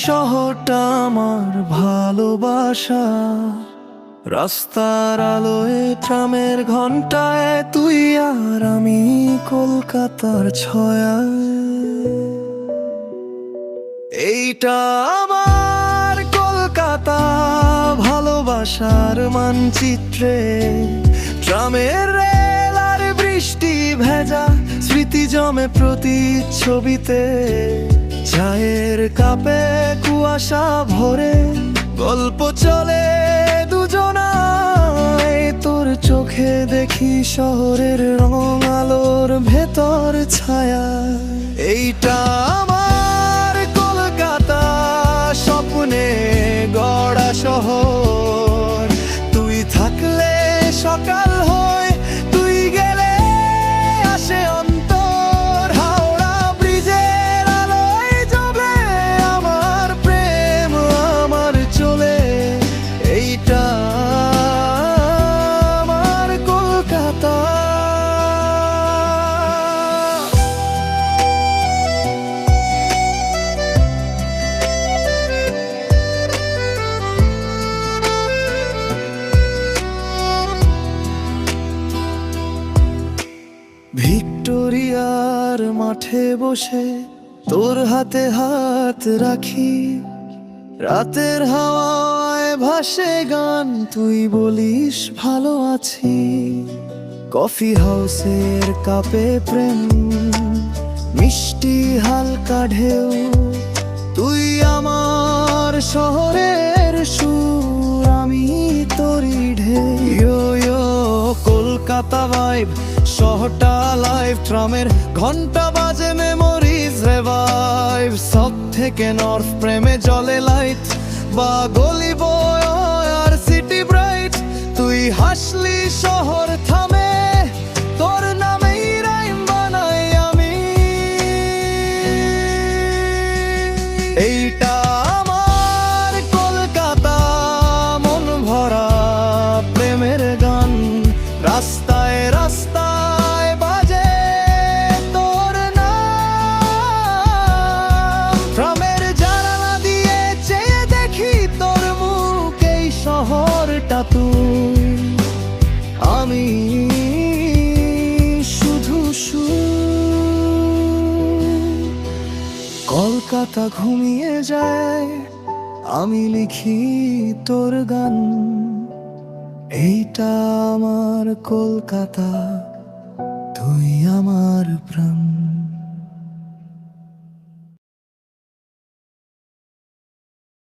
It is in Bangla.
শহরটা আমার ভালোবাসা। রাস্তার আলোয় ট্রামের ঘন্টায় তুই আর আমি কলকাতার ছয়ায়। এইটা আমার কলকাতা, ভালোবাসার মানচিত্রে। ট্রামের রেল আর বৃষ্টি ভেজা স্মৃতি জমে প্রতিচ্ছবিতে। চায়ের কাপে কুয়াশা ভরে গল্প চলে দুজনায়। তোর চোখে দেখি শহরের রং আলোর ভেতর ছায়া। এইটা আমার কলকাতা, স্বপ্নে গড়া শহর। তুই থাকলে সকাল হয়, তুই গেলে আসে অন্তর। হাওড়া ব্রিজের আলোয় জ্বলে আমার প্রেম আমার চলে। এইটা আমার কলকাতা। ভিক্টোরিয়ার মাঠে বসে তোর হাতে হাত রাখি। রাতের হাওয়ায় ভাসে গান, তুই বলিস ভালো আছি। কফি হাউসের কাপে প্রেম, মিষ্টি হালকা ঢেউ। তুই আমার শহরের সুর, আমি তোরই ঢেউ। ইয়ো ইয়ো কলকাতা ভাইব, শহরটা লাইভ। ট্রামের ঘন্টা বাজে, মেমোরিজ রিভাইভ। সব থেকে নর্থ প্রেমে জলে লাইট, বা গলি বয় আর সিটি ব্রাইট। তুই হাসলি শহর থামে, তোর নামেই রাইম বানাই আমি। এইটা আমার কলকাতা, মন ভরা প্রেমের গান। রাস্তায় রাস্তায় বাজে তোর নাম। ট্রামের জানালা দিয়ে চেয়ে দেখি তোর মুখ। এই শহরটা তুই, আমি শুধু সুর। কলকাতা ঘুমিয়ে যায়, আমি লিখি তোর গান। এইটা আমার কলকাতা, তুই আমার